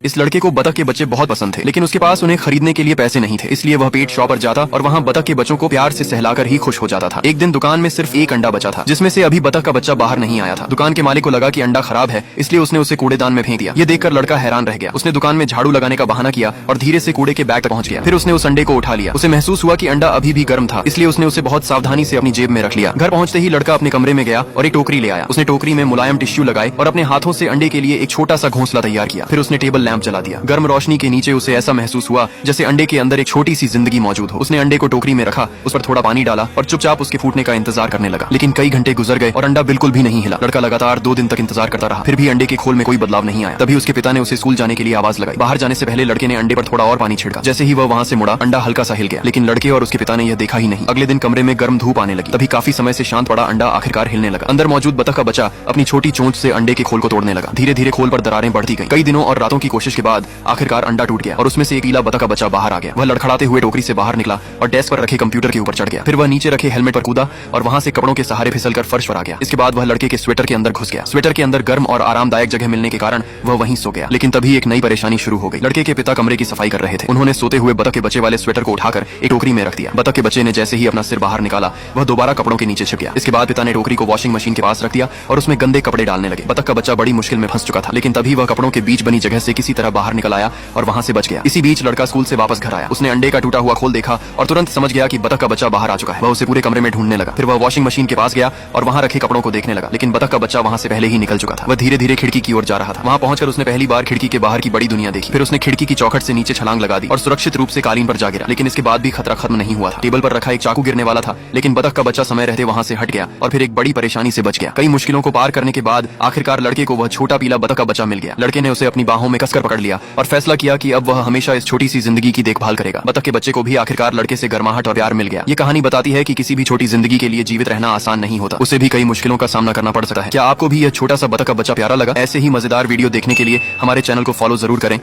इस लड़के को बतख के बच्चे बहुत पसंद थे, लेकिन उसके पास उन्हें खरीदने के लिए पैसे नहीं थे, इसलिए वह पेट शॉप पर जाता और वहाँ बतख के बच्चों को प्यार से सहलाकर ही खुश हो जाता था। एक दिन दुकान में सिर्फ एक अंडा बचा था, जिसमें से अभी बतख का बच्चा बाहर नहीं आया था। दुकान के मालिक को लगा कि अंडा खराब है, इसलिए उसने उसे कूड़ेदान में फेंक दिया। ये देखकर लड़का हैरान रह गया। उसने दुकान में झाड़ू लगाने का बहाना किया और धीरे से कूड़े के बैग तक पहुंच गया। फिर उसने उस अंडे को उठा लिया। उसे महसूस हुआ कि अंडा अभी भी गर्म था, इसलिए उसने उसे बहुत सावधानी से अपनी जेब में रख लिया। घर पहुंचते ही लड़का अपने कमरे में गया और एक टोकरी ले आया। उसने टोकरी में मुलायम टिश्यू लगाए और अपने हाथों से अंडे के लिए एक छोटा सा घोंसला तैयार किया। फिर उसने टेबल लैंप जला दिया। गर्म रोशनी के नीचे उसे ऐसा महसूस हुआ जैसे अंडे के अंदर एक छोटी सी जिंदगी मौजूद हो। उसने अंडे को टोकरी में रखा, उस पर थोड़ा पानी डाला और चुपचाप उसके फूटने का इंतजार करने लगा। लेकिन कई घंटे गुजर गए और अंडा बिल्कुल भी नहीं हिला। लड़का लगातार 2 दिन तक इंतजार करता रहा, फिर भी अंडे के खोल में कोई बदलाव नहीं आया। तभी उसके पिता ने उसे स्कूल जाने के लिए आवाज लगाई। बाहर जाने से पहले लड़के ने अंडे पर थोड़ा और पानी छिड़का। जैसे ही वह वहाँ से मुड़ा, अंडा हल्का सा हिल गया, लेकिन लड़के और उसके पिता ने यह देखा ही नहीं। अगले दिन कमरे में गर्म धूप आने लगी। तभी काफी समय से शांत पड़ा अंडा आखिरकार हिलने लगा। अंदर मौजूद बतख का बच्चा अपनी छोटी चोंच से अंडे के खोल को तोड़ने लगा। धीरे धीरे खोल पर दरारें बढ़ती गईं। कई दिनों और रातों की कोशिश के बाद आखिरकार अंडा टूट गया और उसमें से एक पीला बतख का बच्चा बाहर आ गया। वह लड़खड़ाते हुए टोकरी से बाहर निकला और डेस्क पर रखे कंप्यूटर के ऊपर चढ़ गया। फिर वह नीचे रखे हेलमेट पर कूदा और वहां से कपड़ों के सहारे फिसलकर फर्श पर आ गया। इसके बाद वह लड़के के स्वेटर के अंदर घुस गया। स्वेटर के अंदर गर्म और आरामदायक जगह मिलने के कारण वह वहीं सो गया। लेकिन तभी एक नई परेशानी शुरू हो गई। लड़के के पिता कमरे की सफाई कर रहे थे। उन्होंने सोते हुए बतख के बच्चे वाले स्वेटर को उठाकर एक टोकरी में रख दिया। बतख के बच्चे ने जैसे ही अपना सिर बाहर निकाला, वह दोबारा कपड़ों के नीचे छिप गया। इसके बाद पिता ने टोकरी को वॉशिंग मशीन के पास रख दिया और उसमें गंदे कपड़े डालने लगे। बतख का बच्चा बड़ी मुश्किल में फंस चुका था, लेकिन तभी वह कपड़ों के बीच बनी जगह से किसी तरह बाहर निकल आया और वहां से बच गया। इसी बीच लड़का स्कूल से वापस घर आया। उसने अंडे का टूटा हुआ खोल देखा और तुरंत समझ गया कि बतख का बच्चा बाहर आ चुका है। वह उसे पूरे कमरे में ढूंढने लगा। फिर वह वॉशिंग मशीन के पास गया और वहां रखे कपड़ों को देखने लगा, लेकिन बतख का बच्चा वहां से पहले ही निकल चुका था। वह धीरे धीरे खिड़की की ओर जा रहा था। वहां पहुंचकर उसने पहली बार खिड़की के बाहर की बड़ी दुनिया देखी। फिर उसने खिड़की की चौखट से नीचे छलांग लगा दी और सुरक्षित रूप से कालीन पर जा गिरा। लेकिन इसके बाद भी खतरा खत्म नहीं हुआ था। टेबल पर रखा एक चाकू गिरने वाला था, लेकिन बतख का बच्चा समय रहते वहां से हट गया और फिर एक बड़ी परेशानी से बच गया। कई मुश्किलों को पार करने के बाद आखिरकार लड़के को वह छोटा पीला बतख का बच्चा मिल गया। लड़के ने उसे अपनी बाहों में कसकर पकड़ लिया और फैसला किया कि अब वह हमेशा इस छोटी सी जिंदगी की देखभाल करेगा। बतख के बच्चे को भी आखिरकार लड़के से गर्माहट और प्यार मिल गया। ये कहानी बताती है कि किसी भी छोटी जिंदगी के लिए जीवित रहना आसान नहीं होता, उसे भी कई मुश्किलों का सामना करना पड़ सकता है। क्या आपको भी यह छोटा सा बतख का बच्चा प्यारा लगा? ऐसे ही मजेदार वीडियो देखने के लिए हमारे चैनल को फॉलो जरूर करें।